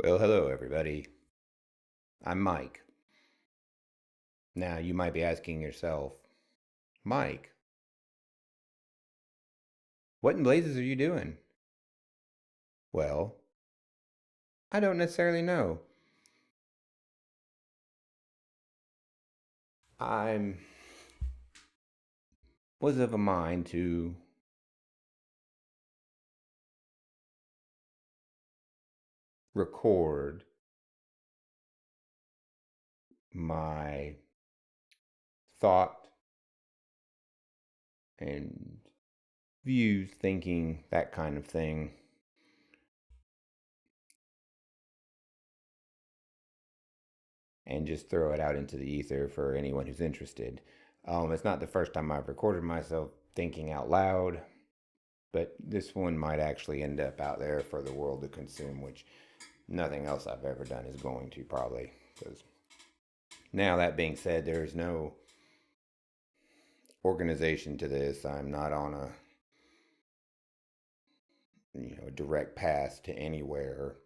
Well, hello, everybody. I'm Mike. Now, you might be asking yourself, Mike, what in blazes are you doing? Well, I don't necessarily know. I'm was of a mind to record my thought and views, thinking, that kind of thing, and just throw it out into the ether for anyone who's interested. It's not the first time I've recorded myself thinking out loud, but this one might actually end up out there for the world to consume, which nothing else I've ever done is going to probably. Because now, that being said, there's no organization to this. I'm not on a direct path to anywhere.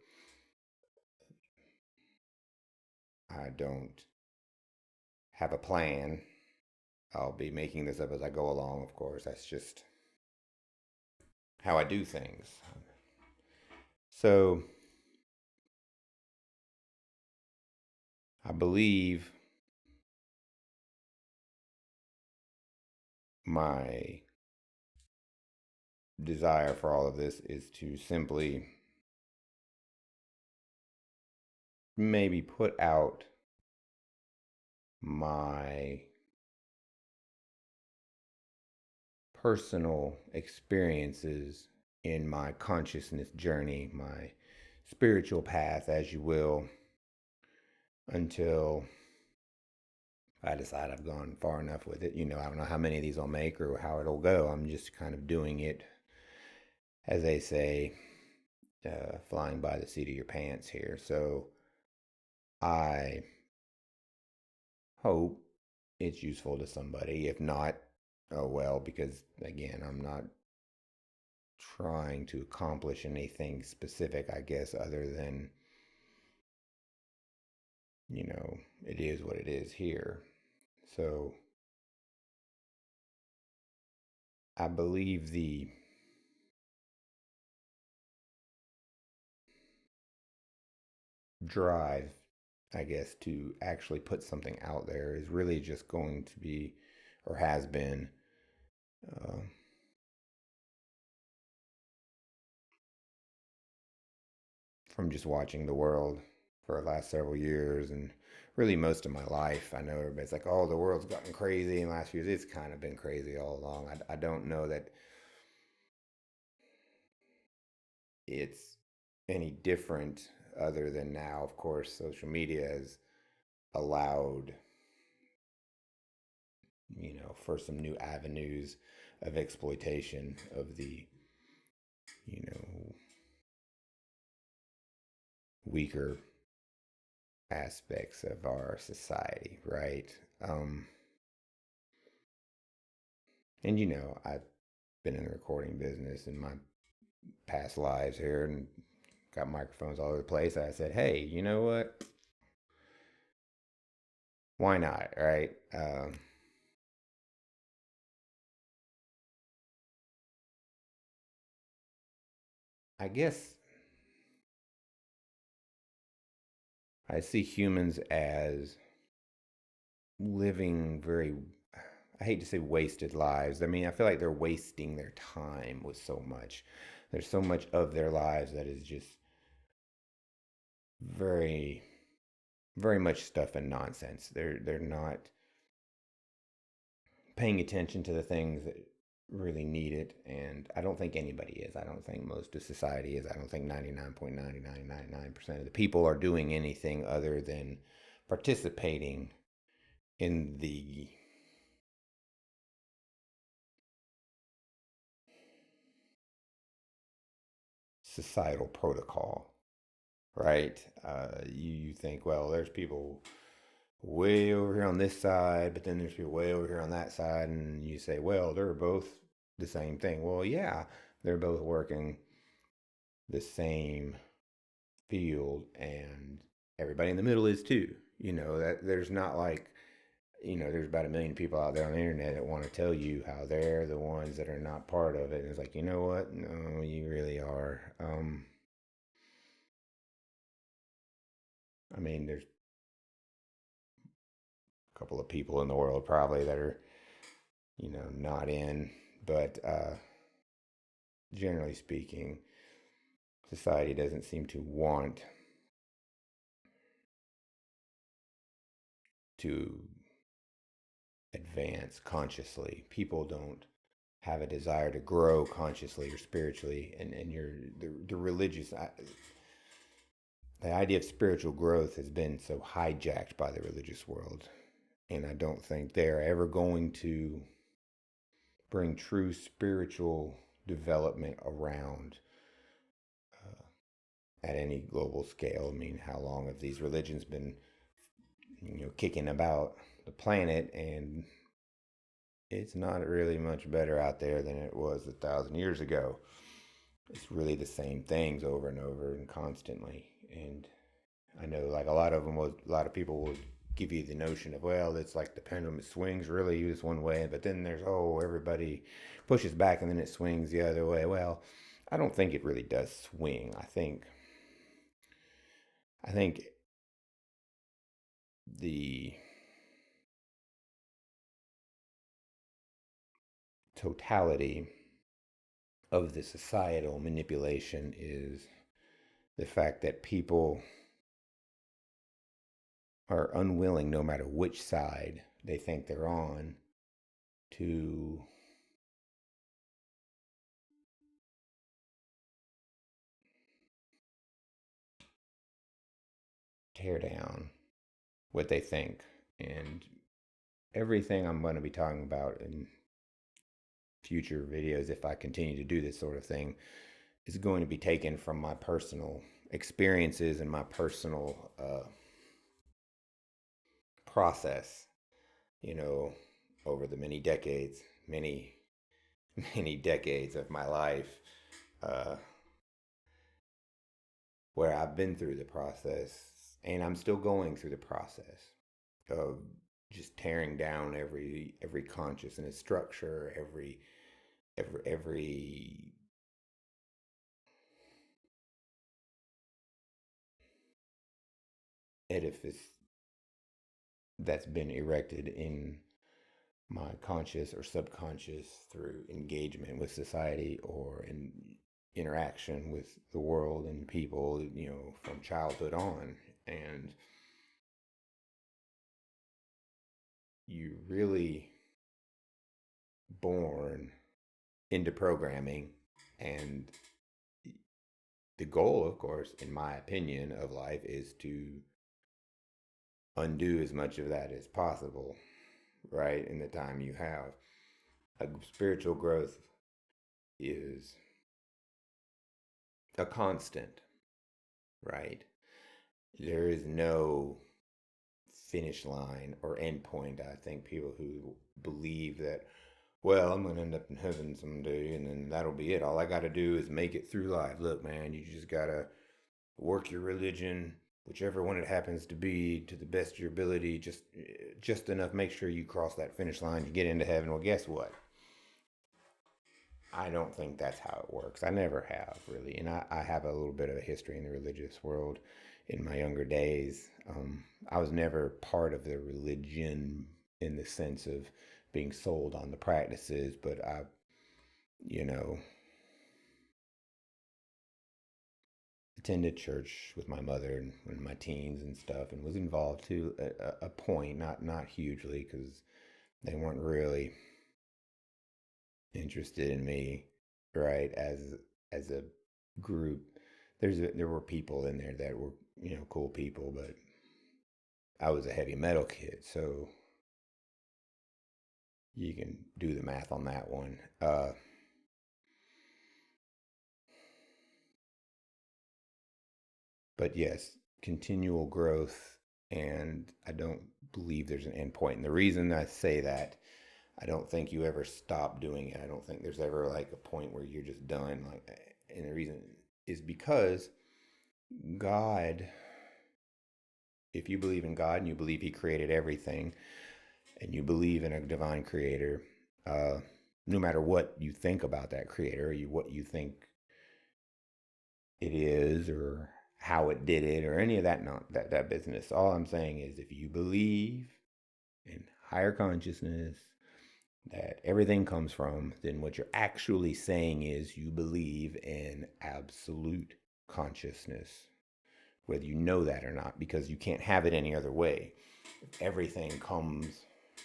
I don't have a plan. I'll be making this up as I go along, of course. That's just how I do things. So I believe my desire for all of this is to simply maybe put out my personal experiences in my consciousness journey, my spiritual path, as you will, until I decide I've gone far enough with it. I don't know how many of these I'll make or how it'll go. I'm just kind of doing it, as they say, flying by the seat of your pants here. So I hope it's useful to somebody. If not, oh well, because again, I'm not trying to accomplish anything specific, I guess, other than, it is what it is here. So I believe the drive, I guess, to actually put something out there is really just going to be, or has been, uh, from just watching the world for the last several years and really most of my life. I know everybody's like, oh, the world's gotten crazy in the last few years. It's kind of been crazy all along. I don't know that it's any different other than now, of course, social media has allowed, for some new avenues of exploitation of the, you know, weaker aspects of our society, right? Um, and I've been in the recording business in my past lives here and got microphones all over the place. I said, hey, you know what? Why not, right? I guess I see humans as living very, I hate to say wasted lives. I mean, I feel like they're wasting their time with so much. There's so much of their lives that is just very, very much stuff and nonsense. They're not paying attention to the things that really need it, and I don't think anybody is. I don't think most of society is. I don't think 99.9999% of the people are doing anything other than participating in the societal protocol, right? You think, well, there's people way over here on this side, but then there's people way over here on that side, and you say, well, they're both the same thing. Well, yeah, they're both working the same field, and everybody in the middle is too. That there's not like, there's about 1 million people out there on the internet that want to tell you how they're the ones that are not part of it. And it's like, you know what? No, you really are. I mean, there's a couple of people in the world probably that are, not in, but generally speaking, society doesn't seem to want to advance consciously. People don't have a desire to grow consciously or spiritually, and the religious, the idea of spiritual growth has been so hijacked by the religious world, and I don't think they're ever going to bring true spiritual development around at any global scale. I mean, how long have these religions been, kicking about the planet? And it's not really much better out there than it was 1,000 years ago. It's really the same things over and over and constantly. And I know, like, a lot of people would give you the notion of, well, it's like the pendulum, it swings really this one way, but then there's, everybody pushes back and then it swings the other way. Well, I don't think it really does swing. I think the totality of the societal manipulation is the fact that people are unwilling, no matter which side they think they're on, to tear down what they think. And everything I'm going to be talking about in future videos, if I continue to do this sort of thing, is going to be taken from my personal experiences and my personal process, you know, over the many, many decades of my life, uh, where I've been through the process and I'm still going through the process of just tearing down every consciousness structure, every edifice that's been erected in my conscious or subconscious through engagement with society or in interaction with the world and people, from childhood on. And you really born into programming, and the goal, of course, in my opinion, of life is to undo as much of that as possible, right, in the time you have. A spiritual growth is a constant, right? There is no finish line or end point. I think people who believe that, well, I'm going to end up in heaven someday and then that'll be it. All I got to do is make it through life. Look, man, you just got to work your religion, whichever one it happens to be, to the best of your ability, just enough. Make sure you cross that finish line to get into heaven. Well, guess what? I don't think that's how it works. I never have, really. And I have a little bit of a history in the religious world in my younger days. I was never part of the religion in the sense of being sold on the practices, but I, you know, attended church with my mother in my teens and stuff, and was involved to a point, not hugely, because they weren't really interested in me, right? As a group, there were people in there that were, cool people, but I was a heavy metal kid, so you can do the math on that one. But yes, continual growth, and I don't believe there's an end point. And the reason I say that, I don't think you ever stop doing it. I don't think there's ever like a point where you're just done. Like, and the reason is because God, if you believe in God and you believe He created everything, and you believe in a divine creator, uh, no matter what you think about that creator, what you think it is, or how it did it, or any of that, not that business. All I'm saying is, if you believe in higher consciousness, that everything comes from, then what you're actually saying is you believe in absolute consciousness, whether you know that or not, because you can't have it any other way. If everything comes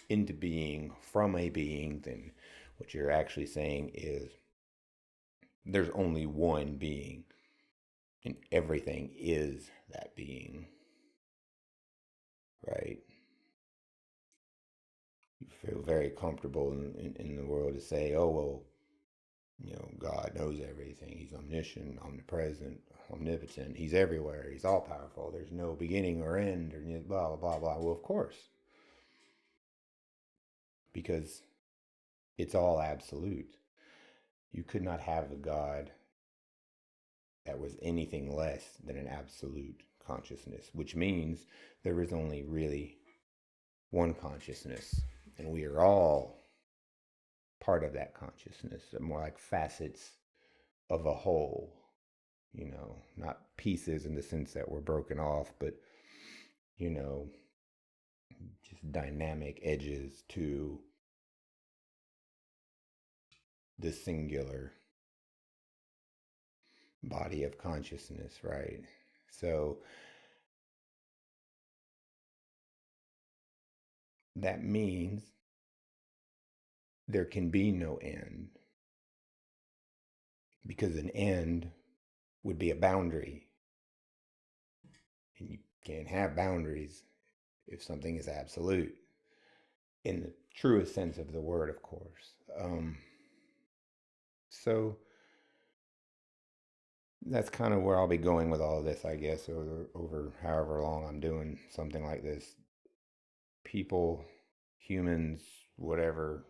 into being from a being, then what you're actually saying is there's only one being, and everything is that being, right? You feel very comfortable in the world to say, oh, well, God knows everything. He's omniscient, omnipresent, omnipotent. He's everywhere. He's all powerful. There's no beginning or end, or blah, blah, blah, blah. Well, of course, because it's all absolute. You could not have a God that was anything less than an absolute consciousness, which means there is only really one consciousness, and we are all part of that consciousness, more like facets of a whole, not pieces in the sense that we're broken off, but, you know, just dynamic edges to the singular body of consciousness, right? So that means there can be no end, because an end would be a boundary, and you can't have boundaries if something is absolute in the truest sense of the word, of course. So that's kind of where I'll be going with all of this, I guess, over however long I'm doing something like this. People, humans, whatever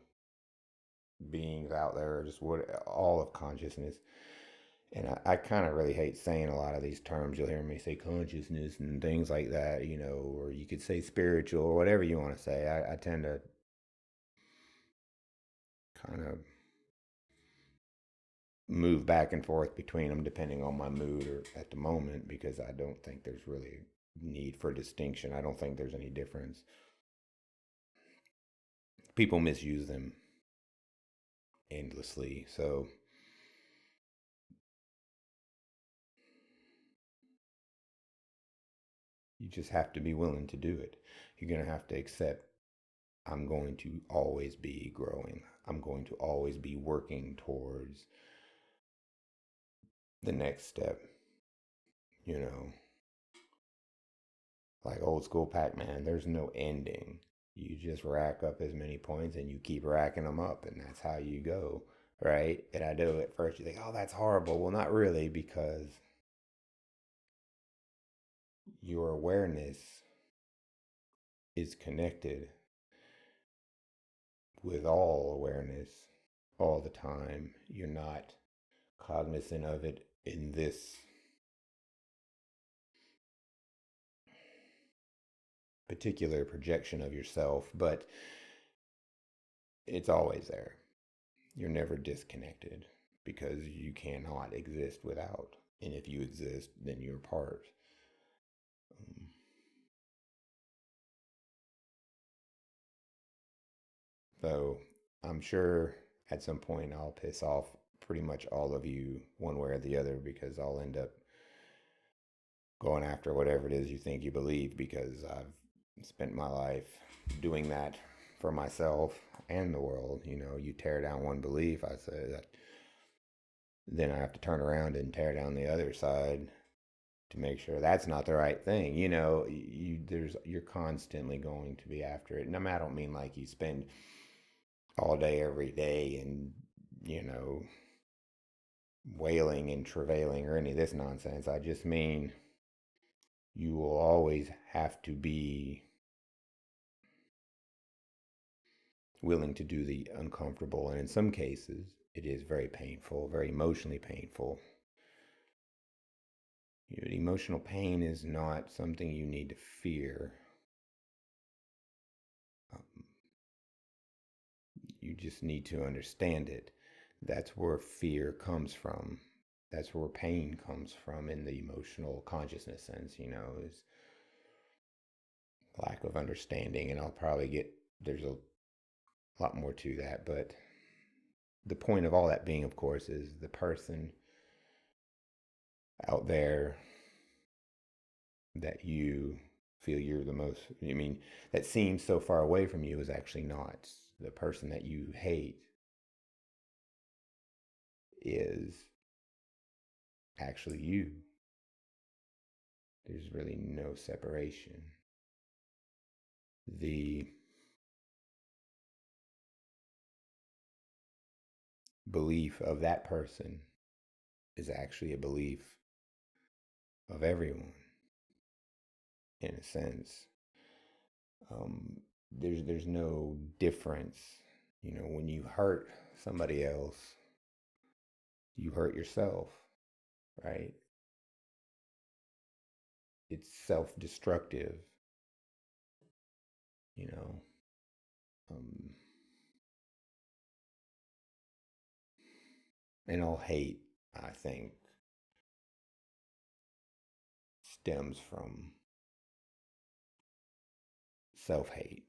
beings out there, just what all of consciousness. And I kind of really hate saying a lot of these terms. You'll hear me say consciousness and things like that, or you could say spiritual or whatever you want to say. I tend to kind of move back and forth between them depending on my mood or at the moment, because I don't think there's really need for distinction. I don't think there's any difference. People misuse them endlessly. So you just have to be willing to do it. You're going to have to accept, I'm going to always be growing. I'm going to always be working towards the next step, you know, like old school Pac-Man. There's no ending. You just rack up as many points and you keep racking them up, and that's how you go, right? And I know at first you think, oh, that's horrible. Well, not really, because your awareness is connected with all awareness all the time. You're not cognizant of it in this particular projection of yourself, but it's always there. You're never disconnected, because you cannot exist without. And if you exist, then you're part. Um, so I'm sure at some point I'll piss off pretty much all of you one way or the other, because I'll end up going after whatever it is you think you believe, because I've spent my life doing that for myself and the world. You tear down one belief, I say that, then I have to turn around and tear down the other side to make sure that's not the right thing. You're constantly going to be after it. And I don't mean like you spend all day every day and you know wailing and travailing or any of this nonsense. I just mean you will always have to be willing to do the uncomfortable, and in some cases it is very painful, very emotionally painful. Emotional pain is not something you need to fear. Um, you just need to understand it. That's where fear comes from. That's where pain comes from in the emotional consciousness sense, is lack of understanding. And I'll probably there's a lot more to that. But the point of all that being, of course, is the person out there that you feel you're the most, that seems so far away from you is actually not. The person that you hate is actually you. There's really no separation. The belief of that person is actually a belief of everyone, in a sense. Um, there's no difference. When you hurt somebody else, you hurt yourself, right? It's self-destructive, you know. Um, and all hate, I think, stems from self-hate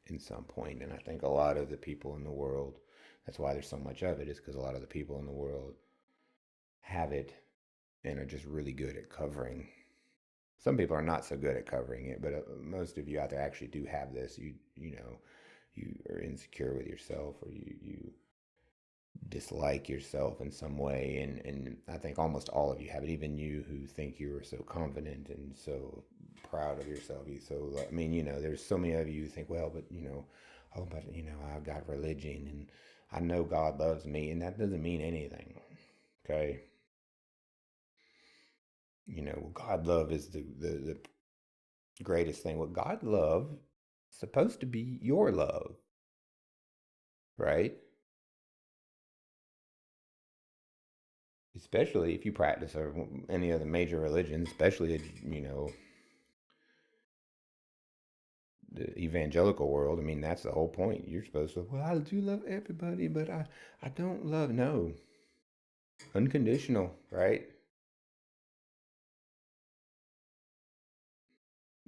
in some point. And I think a lot of the people in the world, that's why there's so much of it, is because a lot of the people in the world have it and are just really good at covering. Some people are not so good at covering it, but most of you out there actually do have this. You are insecure with yourself, or you dislike yourself in some way, and I think almost all of you have it. Even you who think you are so confident and so proud of yourself. There's so many of you who think, well, but oh, but I've got religion and I know God loves me, and that doesn't mean anything. Okay. God love is the greatest thing. What God love is supposed to be your love, right? Especially if you practice or any other major religion, especially the evangelical world. That's the whole point. You're supposed to, well, I do love everybody, but I don't love, no, unconditional, right?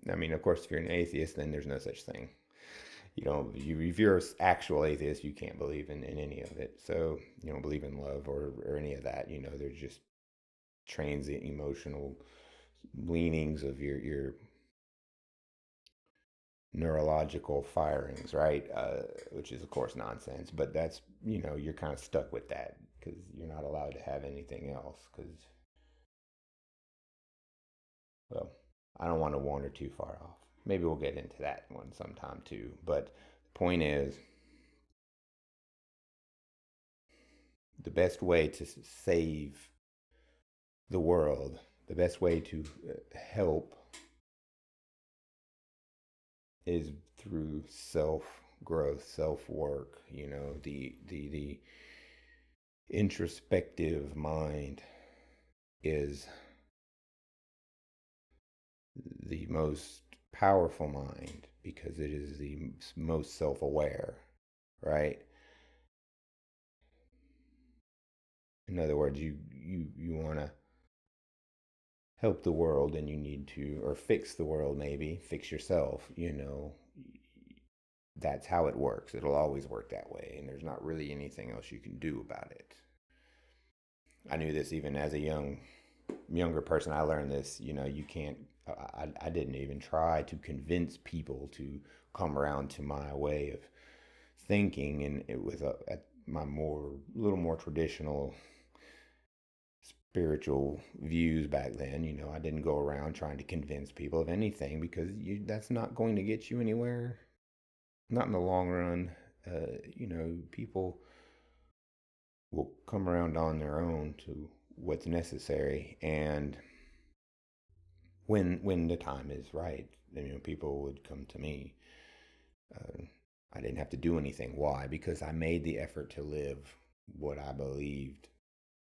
Of course, if you're an atheist, then there's no such thing. If you're an actual atheist, you can't believe in any of it. So you don't believe in love or any of that. There's just transient emotional leanings of your neurological firings, right? Which is of course nonsense, but that's you're kind of stuck with that because you're not allowed to have anything else. Because, well, I don't want to wander too far off. Maybe we'll get into that one sometime too. But the point is, the best way to save the world, the best way to help is through self growth, self work. The introspective mind is the most powerful mind because it is the most self aware, right? In other words, you want to help the world and you need to, or fix the world, maybe fix yourself. That's how it works. It'll always work that way, and there's not really anything else you can do about it. I knew this even as a younger person. I learned this. You can't. I didn't even try to convince people to come around to my way of thinking, and it was at my little more traditional spiritual views back then. I didn't go around trying to convince people of anything because that's not going to get you anywhere. Not in the long run. People will come around on their own to what's necessary, and when the time is right, people would come to me. Uh, I didn't have to do anything. Why? Because I made the effort to live what I believed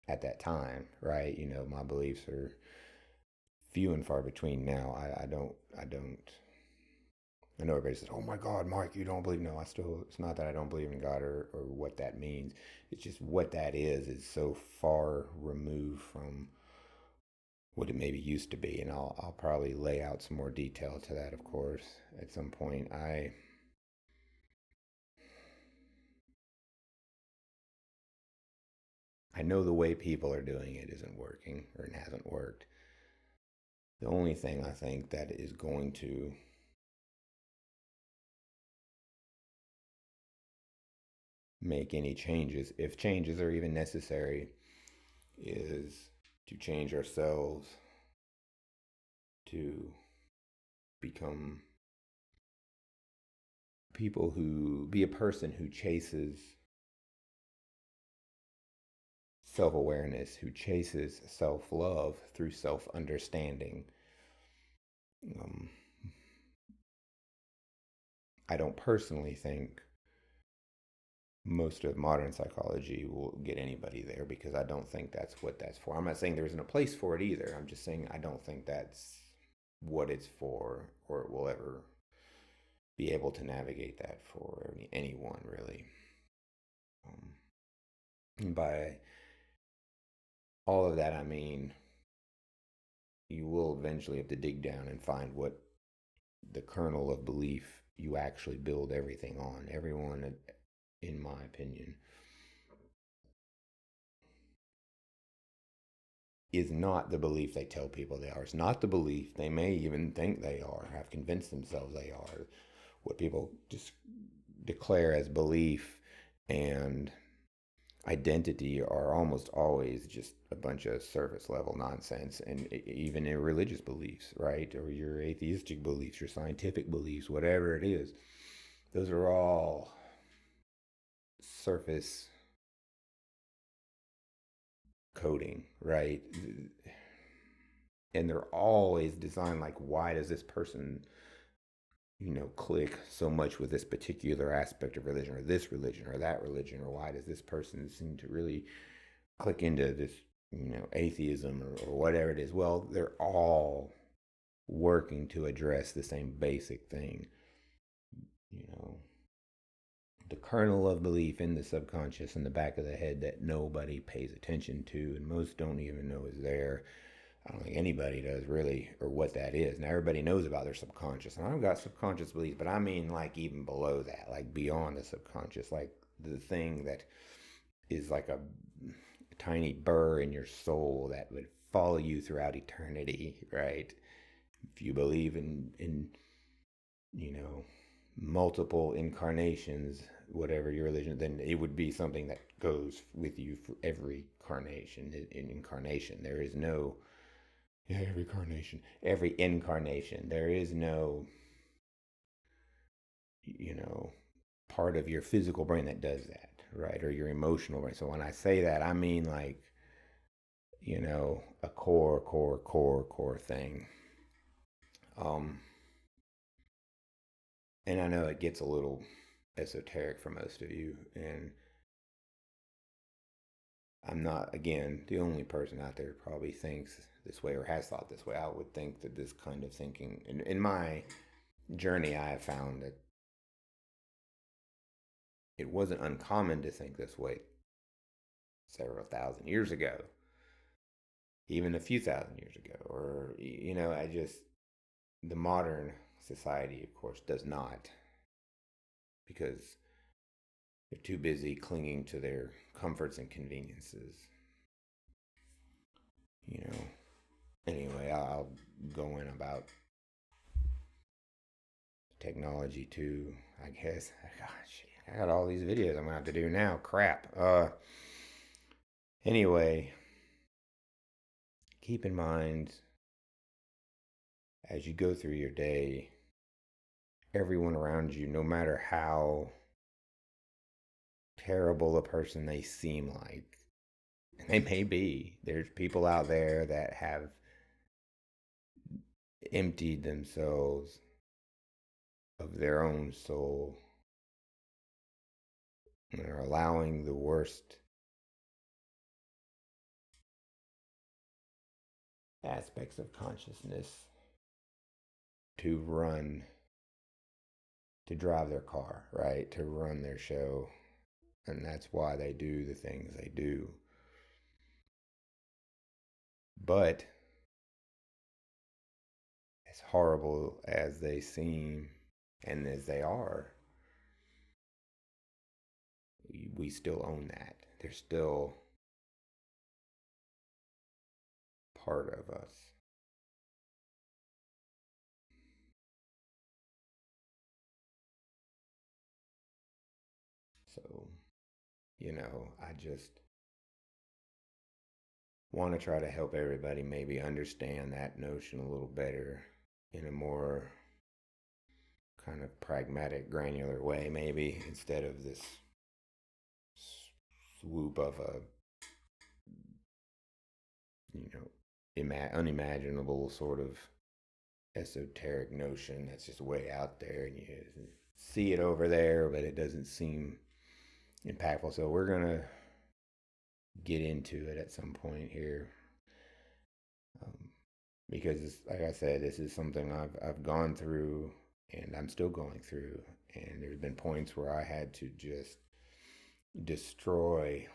at that time, right? My beliefs are few and far between now. I know everybody says, "Oh my God, Mark, you don't believe." No, I still. It's not that I don't believe in God or what that means. It's just what that is so far removed from what it maybe used to be, and I'll probably lay out some more detail to that, of course, at some point. I know the way people are doing it isn't working or it hasn't worked. The only thing I think that is going to make any changes, if changes are even necessary, is to change ourselves to become people who be a person who chases self awareness, who chases self love through self understanding. Um, I don't personally think most of modern psychology will get anybody there because I don't think that's what that's for. I'm not saying there isn't a place for it either. I'm just saying I don't think that's what it's for or it will ever be able to navigate that for anyone really. And by all of that, I mean you will eventually have to dig down and find what the kernel of belief you actually build everything on. Everyone, in my opinion, is not the belief they tell people they are. It's not the belief they may even think they are, have convinced themselves they are. What people just declare as belief and identity are almost always just a bunch of surface level nonsense. And even in religious beliefs, right? Or your atheistic beliefs, your scientific beliefs, whatever it is, those are all surface coding, right? And they're always designed like, why does this person, click so much with this particular aspect of religion or this religion or that religion? Or why does this person seem to really click into this, atheism or whatever it is? Well, they're all working to address the same basic thing, you know, the kernel of belief in the subconscious in the back of the head that nobody pays attention to and most don't even know is there. I don't think anybody does really, or what that is. Now everybody knows about their subconscious, and I've got subconscious beliefs, but I mean like even below that, like beyond the subconscious, like the thing that is like a tiny burr in your soul that would follow you throughout eternity, right? If you believe in you know multiple incarnations, whatever your religion, then it would be something that goes with you for every carnation in incarnation. There is no every carnation, every incarnation. There is no, you know, part of your physical brain that does that, right? Or your emotional brain. So when I say that, I mean like, a core thing. Um, and I know it gets a little esoteric for most of you, and I'm not, again, the only person out there who probably thinks this way or has thought this way. I would think that this kind of thinking, in my journey, I have found that it wasn't uncommon to think this way several thousand years ago, even a few thousand years ago. Or, the modern society, of course, does not because they're too busy clinging to their comforts and conveniences, you know. Anyway, I'll go in about technology too, I guess. Gosh, I got all these videos I'm gonna have to do now. Crap. Anyway, keep in mind as you go through your day, everyone around you, no matter how terrible a person they seem like, they may be, there's people out there that have emptied themselves of their own soul and are allowing the worst aspects of consciousness to run, to drive their car, right? To run their show. And that's why they do the things they do. But as horrible as they seem and as they are, we still own that. They're still part of us. So, I just want to try to help everybody maybe understand that notion a little better in a more kind of pragmatic, granular way, maybe, instead of this swoop of a, unimaginable sort of esoteric notion that's just way out there and you see it over there, but it doesn't seem impactful. So we're going to get into it at some point here. Because, like I said, this is something I've gone through and I'm still going through. And there's been points where I had to just destroy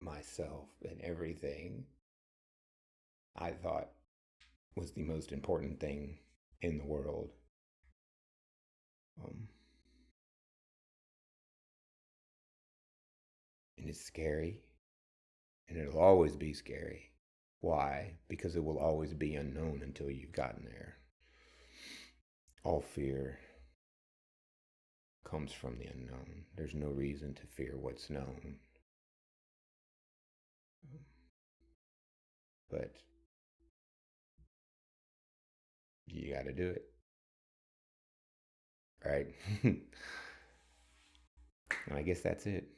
myself and everything I thought was the most important thing in the world. Um, and it's scary, and it'll always be scary. Why? Because it will always be unknown until you've gotten there. All fear comes from the unknown. There's no reason to fear what's known. But you got to do it, right? And I guess that's it.